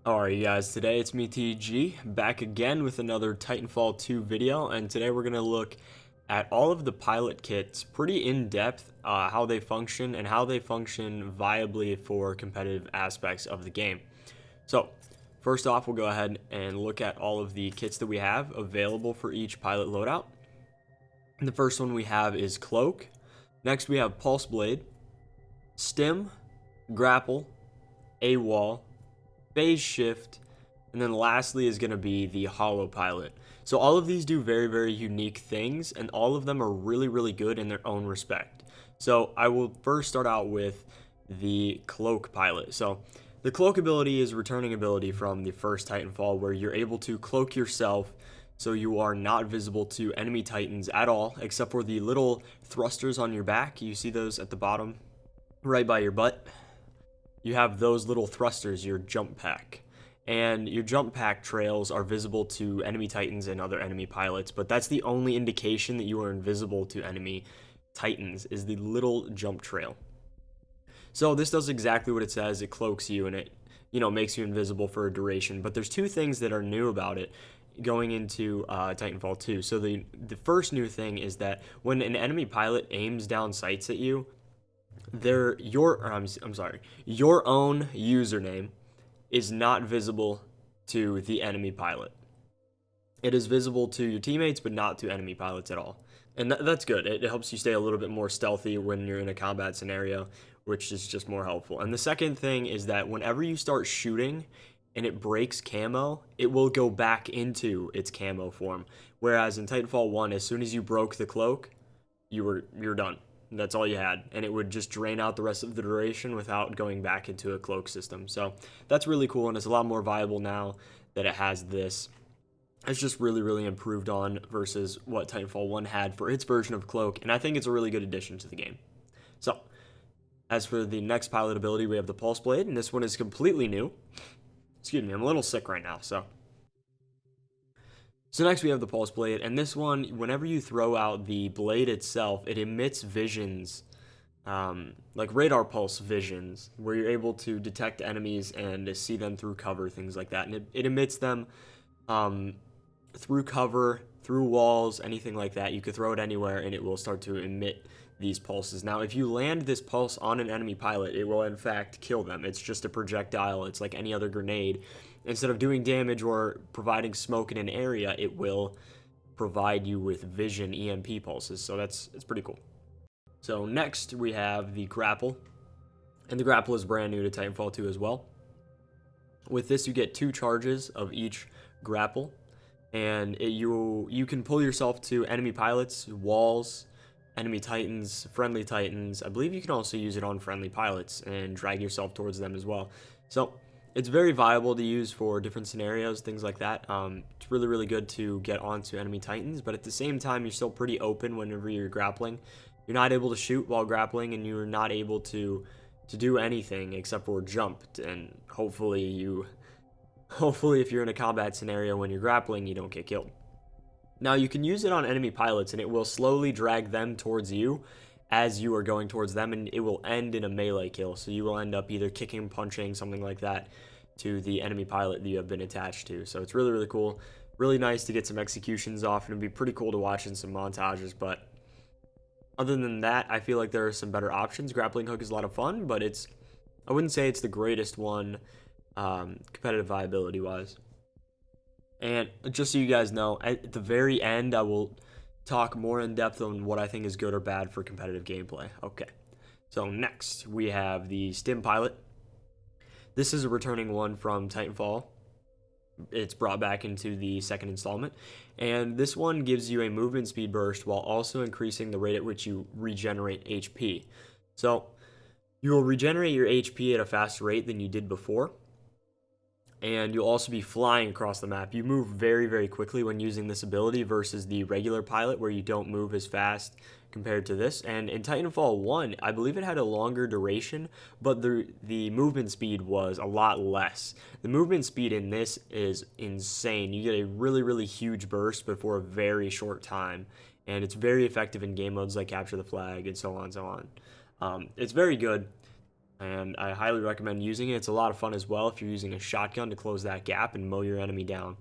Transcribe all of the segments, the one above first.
Alright you guys, today it's me TG, back again with another Titanfall 2 video, and today we're going to look at all of the pilot kits pretty in depth, how they function and how they function viably for competitive aspects of the game. So first off, we'll go ahead and look at all of the kits that we have available for each pilot loadout. And the first one we have is Cloak. Next we have Pulse Blade, Stim, Grapple, AWOL, phase shift, and then lastly is going to be the hollow pilot. So all of these do very unique things, and all of them are really good in their own respect. So I will first start out with the cloak pilot. So the cloak ability is a returning ability from the first Titanfall, where you're able to cloak yourself so you are not visible to enemy titans at all, except for the little thrusters on your back. You see those at the bottom right by your butt. You have those little thrusters, your jump pack. And your jump pack trails are visible to enemy titans and other enemy pilots, but that's the only indication that you are invisible to enemy titans, is the little jump trail. So this does exactly what it says. It cloaks you and it, makes you invisible for a duration. But there's two things that are new about it going into Titanfall 2. So the first new thing is that when an enemy pilot aims down sights at you, your own username is not visible to the enemy pilot. It is visible to your teammates, but not to enemy pilots at all. And that's good. It helps you stay a little bit more stealthy when you're in a combat scenario, which is just more helpful. And the second thing is that whenever you start shooting and it breaks camo, it will go back into its camo form. Whereas in Titanfall 1, as soon as you broke the cloak, you're done. That's all you had, and it would just drain out the rest of the duration without going back into a cloak system. So that's really cool, and it's a lot more viable now that it has this. It's just really improved on versus what Titanfall 1 had for its version of cloak, and I think it's a really good addition to the game. So as for the next pilot ability, we have the Pulse Blade, and this one is completely new. Excuse me, I'm a little sick right now, so next we have the Pulse Blade, and this one, whenever you throw out the blade itself, it emits visions, like radar pulse visions, where you're able to detect enemies and see them through cover, things like that. And it emits them through cover, through walls, anything like that. You could throw it anywhere, and it will start to emit these pulses. Now, if you land this pulse on an enemy pilot, it will in fact kill them. It's just a projectile. It's like any other grenade. Instead of doing damage or providing smoke in an area, it will provide you with vision EMP pulses. So it's pretty cool. So next we have the Grapple, and the Grapple is brand new to Titanfall 2 as well. With this, you get 2 charges of each Grapple, and you can pull yourself to enemy pilots, walls, enemy titans, friendly titans. I believe you can also use it on friendly pilots and drag yourself towards them as well. So it's very viable to use for different scenarios, things like that. It's really good to get onto enemy titans, but at the same time, you're still pretty open whenever you're grappling. You're not able to shoot while grappling, and you're not able to do anything except for jump. And hopefully if you're in a combat scenario when you're grappling, you don't get killed. Now, you can use it on enemy pilots, and it will slowly drag them towards you as you are going towards them, and it will end in a melee kill. So you will end up either kicking, punching, something like that, to the enemy pilot that you have been attached to. So it's really cool. Really nice to get some executions off, and it'd be pretty cool to watch in some montages. But other than that, I feel like there are some better options. Grappling hook is a lot of fun, but I wouldn't say it's the greatest one competitive viability wise. And just so you guys know, at the very end, I will talk more in depth on what I think is good or bad for competitive gameplay. Okay, so next we have the Stim Pilot. This is a returning one from Titanfall. It's brought back into the second installment, and this one gives you a movement speed burst while also increasing the rate at which you regenerate HP. So you will regenerate your HP at a faster rate than you did before, and you'll also be flying across the map. You move very quickly when using this ability versus the regular pilot, where you don't move as fast compared to this. And in Titanfall 1, I believe it had a longer duration, but the movement speed was a lot less. The movement speed in this is insane. You get a really huge burst before a very short time, and it's very effective in game modes like Capture the Flag and so on. It's very good. and I highly recommend using it. It's a lot of fun as well if you're using a shotgun to close that gap and mow your enemy down.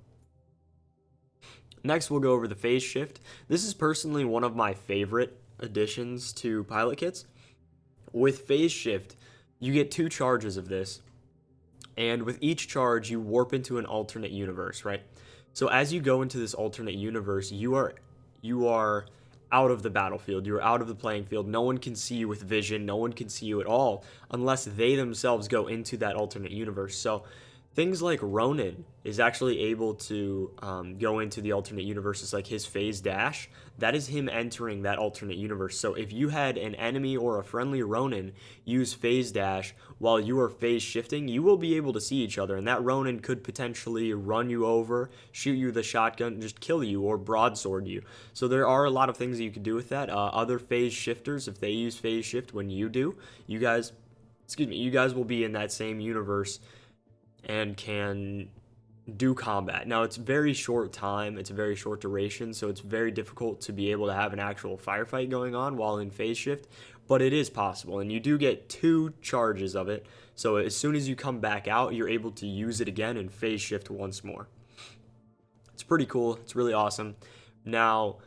Next, we'll go over the phase shift. This is personally one of my favorite additions to pilot kits. With phase shift, you get 2 charges of this, and with each charge, you warp into an alternate universe, right? So as you go into this alternate universe, you are out of the battlefield. You're out of the playing field. No one can see you with vision. No one can see you at all unless they themselves go into that alternate universe. So things like Ronin is actually able to go into the alternate universes, like his phase dash. That is him entering that alternate universe. So if you had an enemy or a friendly Ronin use phase dash while you are phase shifting, you will be able to see each other, and that Ronin could potentially run you over, shoot you with a shotgun, just kill you, or broadsword you. So there are a lot of things that you could do with that. Other phase shifters, if they use phase shift when you do, you guys will be in that same universe and can do combat. Now, it's very short time, it's a very short duration, so it's very difficult to be able to have an actual firefight going on while in phase shift, but it is possible, and you do get 2 charges of it, so as soon as you come back out, you're able to use it again and phase shift once more. It's pretty cool, it's really awesome. Now,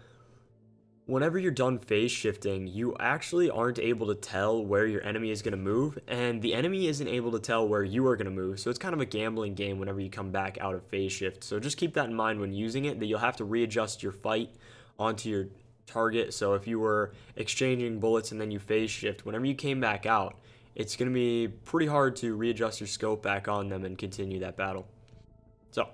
whenever you're done phase shifting, you actually aren't able to tell where your enemy is going to move, and the enemy isn't able to tell where you are going to move. So it's kind of a gambling game whenever you come back out of phase shift. So just keep that in mind when using it, that you'll have to readjust your fight onto your target. So if you were exchanging bullets and then you phase shift, whenever you came back out, it's going to be pretty hard to readjust your scope back on them and continue that battle. So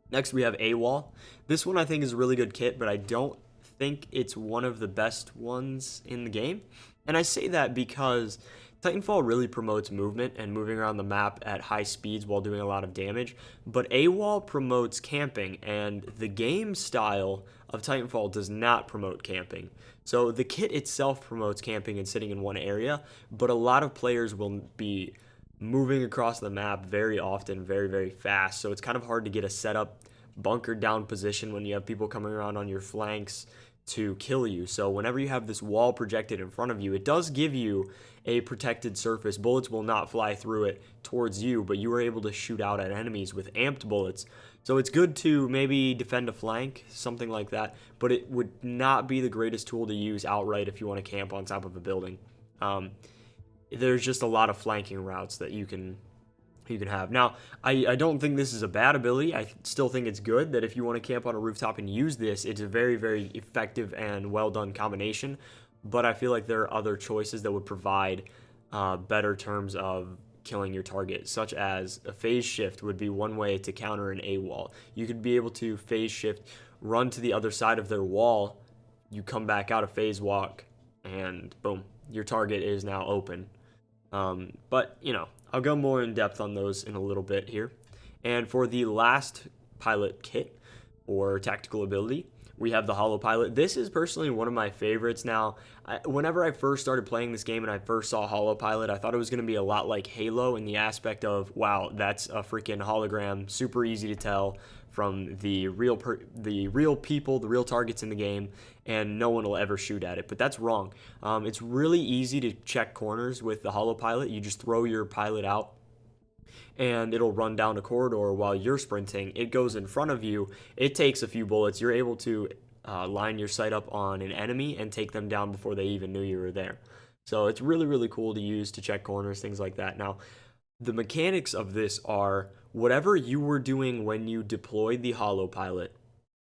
next we have AWOL. This one I think is a really good kit, but I don't think it's one of the best ones in the game. And I say that because Titanfall really promotes movement and moving around the map at high speeds while doing a lot of damage, but AWOL promotes camping, and the game style of Titanfall does not promote camping. So the kit itself promotes camping and sitting in one area, but a lot of players will be moving across the map very often, very, very fast. So it's kind of hard to get a setup, bunkered down position when you have people coming around on your flanks to kill you. So whenever you have this wall projected in front of you, it does give you a protected surface. Bullets will not fly through it towards you, but you are able to shoot out at enemies with amped bullets. So it's good to maybe defend a flank, something like that, but it would not be the greatest tool to use outright if you want to camp on top of a building. There's just a lot of flanking routes that you can have. Now, I don't think this is a bad ability. I still think it's good that if you want to camp on a rooftop and use this, it's a very, very effective and well done combination. But I feel like there are other choices that would provide better terms of killing your target, such as a phase shift would be one way to counter an AWOL. You could be able to phase shift, run to the other side of their wall, you come back out of phase walk, and boom, your target is now open. But, I'll go more in depth on those in a little bit here. And for the last pilot kit, or tactical ability, we have the Holo Pilot. This is personally one of my favorites. Now, whenever I first started playing this game and I first saw Holo Pilot, I thought it was going to be a lot like Halo in the aspect of, wow, that's a freaking hologram, super easy to tell from the real people, the real targets in the game, and no one will ever shoot at it. But that's wrong. It's really easy to check corners with the Holo Pilot. You just throw your pilot out, and it'll run down a corridor while you're sprinting. It goes in front of you. It takes a few bullets. You're able to line your sight up on an enemy and take them down before they even knew you were there. So it's really, really cool to use to check corners, things like that. Now, the mechanics of this are whatever you were doing when you deployed the Holo Pilot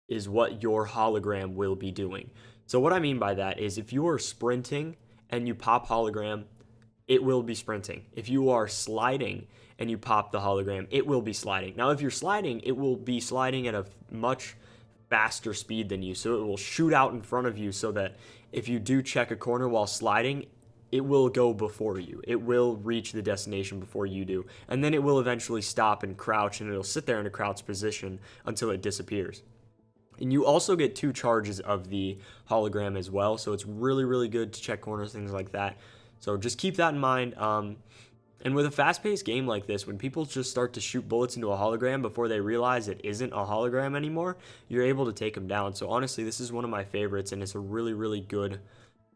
is what your hologram will be doing. So what I mean by that is if you are sprinting and you pop hologram, it will be sprinting. If you are sliding and you pop the hologram, it will be sliding. Now, if you're sliding, it will be sliding at a much faster speed than you. So it will shoot out in front of you so that if you do check a corner while sliding, it will go before you. It will reach the destination before you do. And then it will eventually stop and crouch, and it'll sit there in a crouched position until it disappears. And you also get 2 charges of the hologram as well. So it's really, really good to check corners, things like that. So just keep that in mind. And with a fast-paced game like this, when people just start to shoot bullets into a hologram before they realize it isn't a hologram anymore, you're able to take them down. So honestly, this is one of my favorites, and it's a really, really good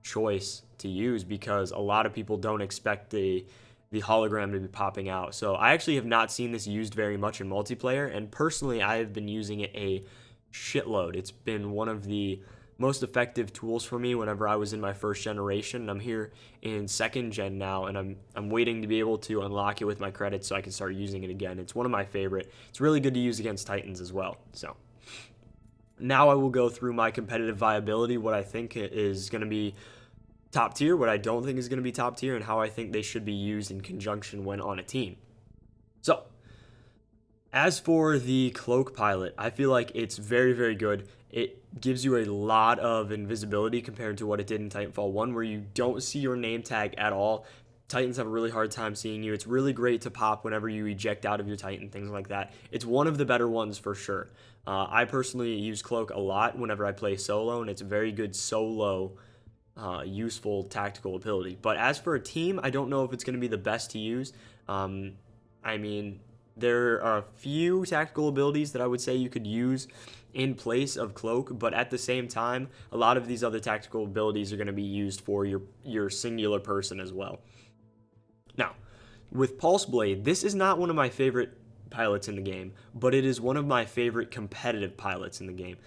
choice to use because a lot of people don't expect the the hologram to be popping out. So I actually have not seen this used very much in multiplayer, and personally I have been using it a shitload. It's been one of the most effective tools for me whenever I was in my first generation, and I'm here in second gen now, and I'm waiting to be able to unlock it with my credits so I can start using it again. It's one of my favorite. It's really good to use against Titans as well. So now I will go through my competitive viability, what I think is going to be top tier, what I don't think is going to be top tier, and how I think they should be used in conjunction when on a team. So as for the Cloak pilot, I feel like it's very, very good. It gives you a lot of invisibility compared to what it did in Titanfall 1, where you don't see your name tag at all. Titans have a really hard time seeing you. It's really great to pop whenever you eject out of your Titan, things like that. It's one of the better ones for sure. I personally use Cloak a lot whenever I play solo, and it's a very good solo useful tactical ability. But as for a team, I don't know if it's going to be the best to use. I mean, there are a few tactical abilities that I would say you could use in place of Cloak, but at the same time, a lot of these other tactical abilities are going to be used for your singular person as well. Now, with Pulse Blade, this is not one of my favorite pilots in the game, but it is one of my favorite competitive pilots in the game.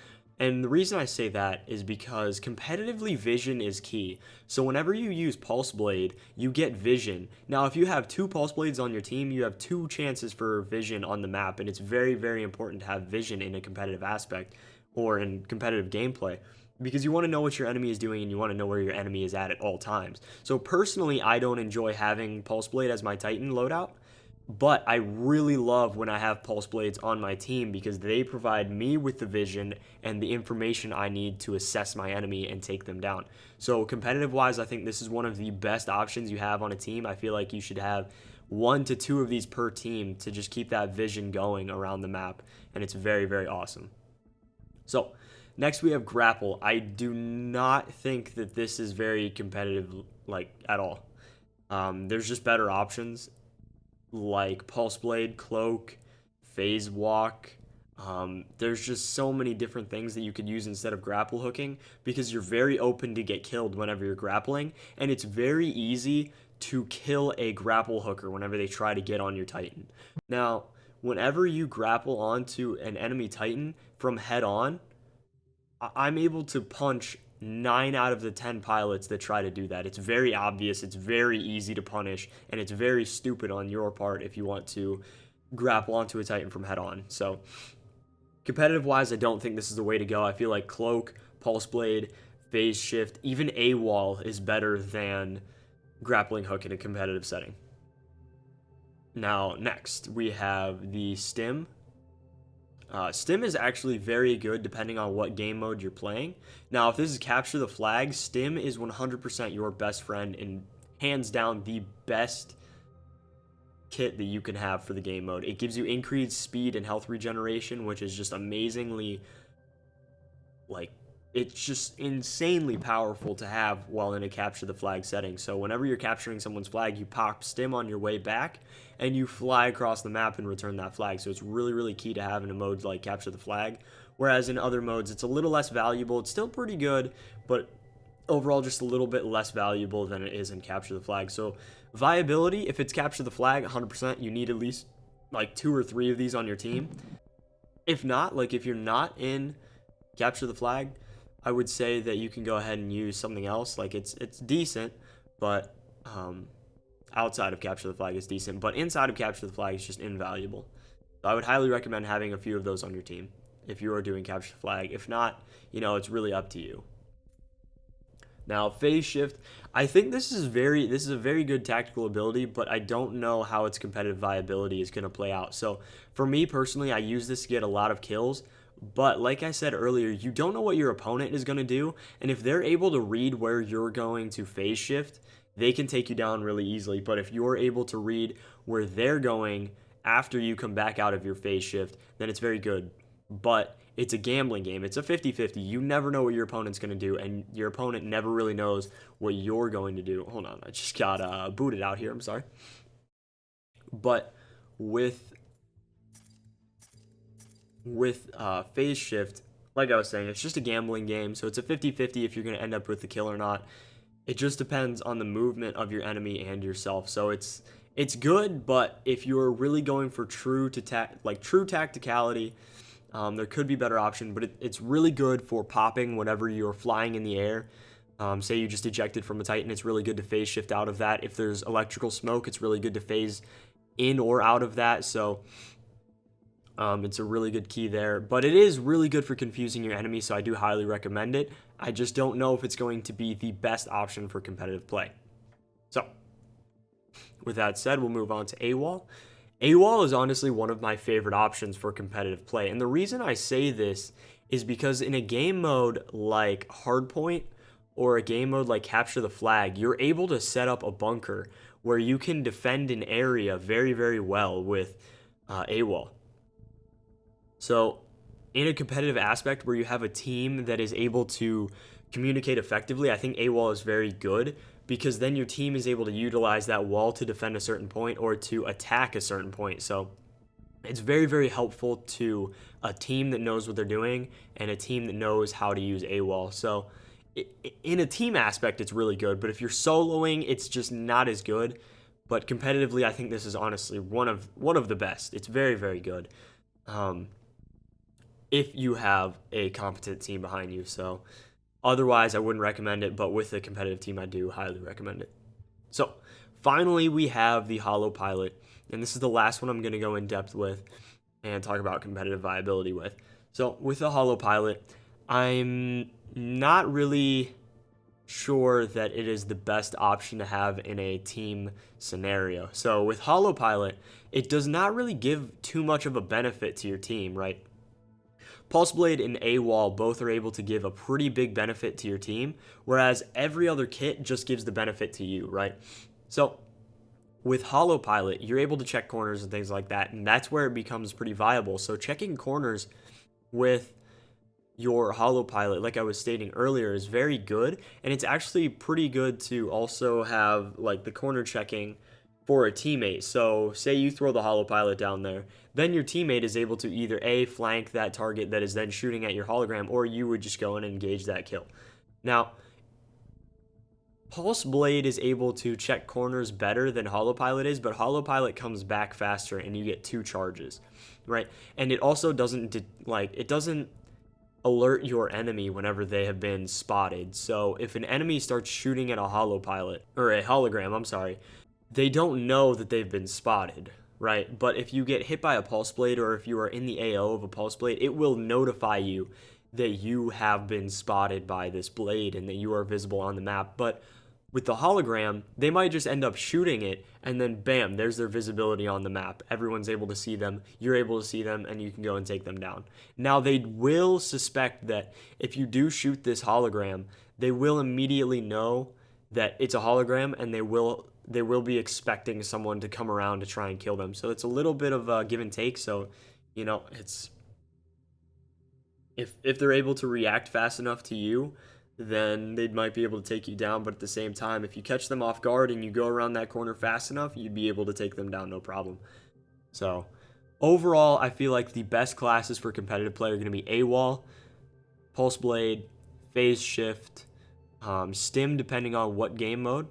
And the reason I say that is because competitively vision is key. So whenever you use Pulse Blade, you get vision. Now, if you have 2 Pulse Blades on your team, you have 2 chances for vision on the map, and it's very, very important to have vision in a competitive aspect or in competitive gameplay, because you want to know what your enemy is doing and you want to know where your enemy is at all times. So personally, I don't enjoy having Pulse Blade as my Titan loadout, but I really love when I have Pulse Blades on my team because they provide me with the vision and the information I need to assess my enemy and take them down. So competitive wise, I think this is one of the best options you have on a team. I feel like you should have 1 to 2 of these per team to just keep that vision going around the map, and it's very, very awesome. So next we have Grapple. I do not think that this is very competitive, like, at all. There's just better options like Pulse Blade, Cloak, Phase Walk. There's just so many different things that you could use instead of grapple hooking, because you're very open to get killed whenever you're grappling, and it's very easy to kill a grapple hooker whenever they try to get on your Titan. Now, whenever you grapple onto an enemy Titan from head on, I'm able to punch 9 out of the 10 pilots that try to do that. It's very obvious, it's very easy to punish, and it's very stupid on your part if you want to grapple onto a Titan from head on. So competitive wise, I don't think this is the way to go. I feel like Cloak, Pulse Blade, Phase Shift, even AWOL is better than grappling hook in a competitive setting. Now next we have the Stim. Stim is actually very good depending on what game mode you're playing. Now, if this is Capture the Flag, Stim is 100% your best friend and hands down the best kit that you can have for the game mode. It gives you increased speed and health regeneration, which is just amazingly, like, it's just insanely powerful to have while in a Capture the Flag setting. So whenever you're capturing someone's flag, you pop Stim on your way back, and you fly across the map and return that flag. So it's really, really key to have in a mode like Capture the Flag. Whereas in other modes, it's a little less valuable. It's still pretty good, but overall just a little bit less valuable than it is in Capture the Flag. So viability, if it's Capture the Flag, 100%, you need at least like 2 or 3 of these on your team. If not, like if you're not in Capture the Flag, I would say that you can go ahead and use something else. Like it's decent, but outside of Capture the Flag is decent, but inside of Capture the Flag is just invaluable. So I would highly recommend having a few of those on your team if you are doing Capture the Flag. If not, it's really up to you. Now, Phase Shift, I think this is a very good tactical ability, but I don't know how its competitive viability is going to play out. So for me personally, I use this to get a lot of kills, but like I said earlier, you don't know what your opponent is going to do, and if they're able to read where you're going to Phase Shift, they can take you down really easily. But if you're able to read where they're going after you come back out of your Phase Shift, then it's very good. But it's a gambling game. It's a 50-50. You never know what your opponent's going to do, and your opponent never really knows what you're going to do. Hold on, I just got booted out here. I'm sorry. But with Phase Shift, like I was saying, it's just a gambling game, so it's a 50-50 if you're going to end up with the kill or not. It just depends on the movement of your enemy and yourself. So it's It's good, but if you're really going for true tacticality, there could be better option, but it's really good for popping whenever you're flying in the air. Say you just ejected from a Titan, it's really good to phase shift out of that. If there's electrical smoke, it's really good to phase in or out of that. So it's a really good key there, but it is really good for confusing your enemy, so I do highly recommend it. I just don't know if it's going to be the best option for competitive play. So with that said, we'll move on to AWOL. AWOL is honestly one of my favorite options for competitive play, and the reason I say this is because in a game mode like Hardpoint or a game mode like Capture the Flag, you're able to set up a bunker where you can defend an area very, very well with AWOL. So in a competitive aspect where you have a team that is able to communicate effectively, I think AWOL is very good, because then your team is able to utilize that wall to defend a certain point or to attack a certain point. So it's very, very helpful to a team that knows what they're doing and a team that knows how to use AWOL. So in a team aspect, it's really good, but if you're soloing, it's just not as good. But competitively, I think this is honestly one of the best. It's very, very good. If you have a competent team behind you. So otherwise, I wouldn't recommend it, but with a competitive team, I do highly recommend it. So finally, we have the Holo Pilot, and this is the last one I'm going to go in depth with and talk about competitive viability with. So with the Holo Pilot, I'm not really sure that it is the best option to have in a team scenario. So with Holo Pilot, it does not really give too much of a benefit to your team, right? Pulse Blade and AWOL both are able to give a pretty big benefit to your team, whereas every other kit just gives the benefit to you, right? So with Holo Pilot, you're able to check corners and things like that, and that's where it becomes pretty viable. So checking corners with your Holo Pilot, like I was stating earlier, is very good, and it's actually pretty good to also have like the corner checking for a teammate. So say you throw the Holo Pilot down there, then your teammate is able to either A, flank that target that is then shooting at your hologram, or you would just go in and engage that kill. Now, Pulse Blade is able to check corners better than Holo Pilot is, but Holo Pilot comes back faster and you get 2 charges, right? And it also doesn't alert your enemy whenever they have been spotted. So if an enemy starts shooting at a Holo Pilot, or a hologram, I'm sorry, they don't know that they've been spotted, right? But if you get hit by a Pulse Blade, or if you are in the AO of a Pulse Blade, it will notify you that you have been spotted by this blade and that you are visible on the map. But with the hologram, they might just end up shooting it, and then bam, there's their visibility on the map. Everyone's able to see them, you're able to see them, and you can go and take them down. Now, they will suspect that if you do shoot this hologram, they will immediately know that it's a hologram, and they will be expecting someone to come around to try and kill them. So it's a little bit of a give and take. So, you know, it's if they're able to react fast enough to you, then they might be able to take you down. But at the same time, if you catch them off guard and you go around that corner fast enough, you'd be able to take them down no problem. So overall, I feel like the best classes for competitive play are going to be AWOL, Pulse Blade, Phase Shift, Stim, depending on what game mode.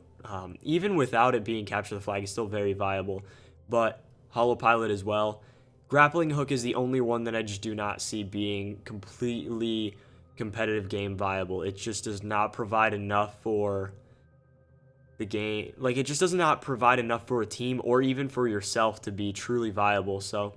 Even without it being Capture the Flag, is still very viable, but Holo Pilot as well. Grappling Hook is the only one that I just do not see being completely competitive game viable. It just does not provide enough for the game. Like, it just does not provide enough for a team or even for yourself to be truly viable. So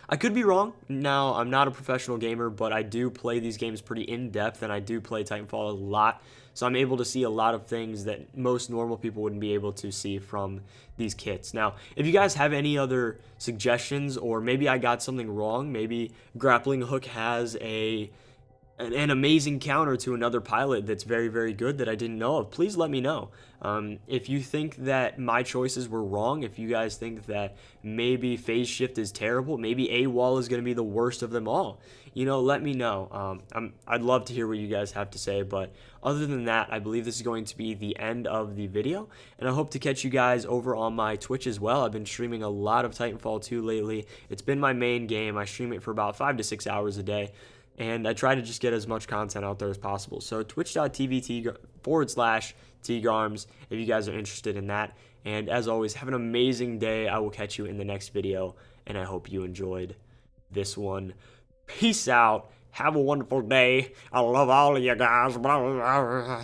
I could be wrong. Now, I'm not a professional gamer, but I do play these games pretty in-depth, and I do play Titanfall a lot. So I'm able to see a lot of things that most normal people wouldn't be able to see from these kits. Now, if you guys have any other suggestions, or maybe I got something wrong, maybe Grappling Hook has an amazing counter to another pilot that's very, very good that I didn't know of, please let me know. If you think that my choices were wrong, if you guys think that maybe Phase Shift is terrible, maybe AWOL is going to be the worst of them all, you know, let me know. I'd love to hear what you guys have to say, but other than that, I believe this is going to be the end of the video, and I hope to catch you guys over on my Twitch as well. I've been streaming a lot of Titanfall 2 lately. It's been my main game. I stream it for about 5 to 6 hours a day. and I try to just get as much content out there as possible. So twitch.tv/tgarms if you guys are interested in that. And as always, have an amazing day. I will catch you in the next video, and I hope you enjoyed this one. Peace out. Have a wonderful day. I love all of you guys. Blah, blah, blah.